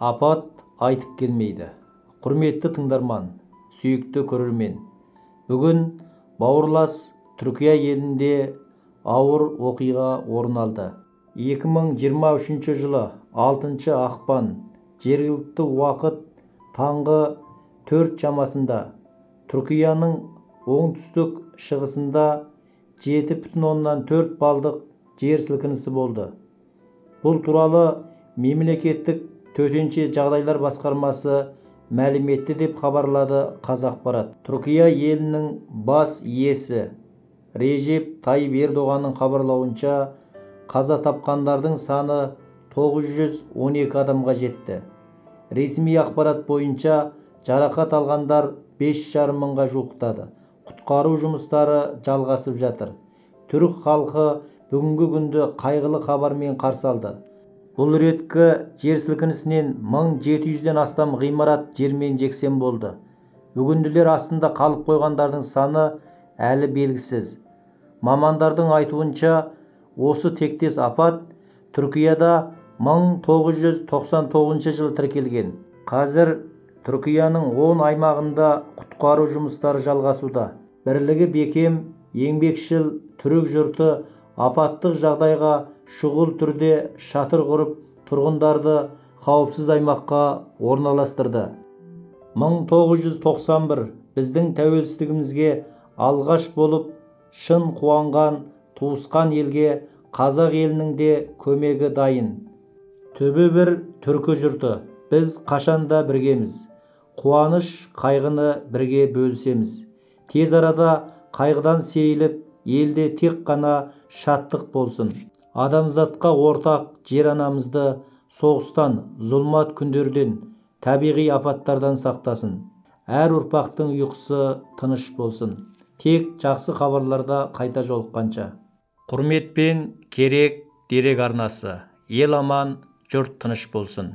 апат айтып келмейді. Құрметті тыңдарман, сүйікті көрермен, бүгін бауырлас Түркия елінде ауыр оқиға орын алды. 2023 жылы 6 ақпан жергілікті уақыт таңғы 4 шамасында Түркияның оңтүстік шығысында 7,4 балдық жер сілкінісі болды. Бұл туралы мемлекеттік төтенше жағдайлар басқармасы мәлім етті деп хабарлады Қазақпарат. Түркия елінің бас иесі Режеп Тайып Ердоғанның хабарлауынша, қаза тапқандардың саны 912 адамға жетті. Ресми ақпарат бойынша жарақат алғандар 5,5 мыңға жуықтады. Құтқару жұмыстары жалғасып жатыр. Түрік халқы бүгінгі күнді қайғылы хабармен қарсы алды. Бұл реткі жер сілкінісінен 1700-ден астам ғимарат жермен жексен болды. Бүгінділер астында қалып қойғандардың саны әлі белгісіз. Мамандардың айтуынша, осы тектес апат Түркияда 1999 жылы тіркелген. Қазір Түркияның 10 аймағында құтқару жұмыстары жалғасуда. Бірлігі бекем, еңбекшіл түрік жұрты апаттық жағдайға шұғыл түрде шатыр құрып, тұрғындарды қауіпсіз аймаққа орналастырды. 1991 біздің тәуелсіздігімізге алғаш болып шын қуанған туысқан елге қазақ елінің де көмегі дайын. Түбі бір түркі жұрты, біз қашанда біргеміз. Қуаныш, қайғыны бірге бөлісеміз. Тез арада қайғыдан сейіліп, елде тек қана шаттық болсын. Адамзатқа ортақ жер анамызды соғыстан, зұлмат күндерден, табиғи апаттардан сақтасын. Әр ұрпақтың ұйқысы тыныш болсын. Тек жақсы хабарларда қайта жолыққанша. Құрметпен Керек дерек арнасы. Ел аман, жұрт тыныш болсын.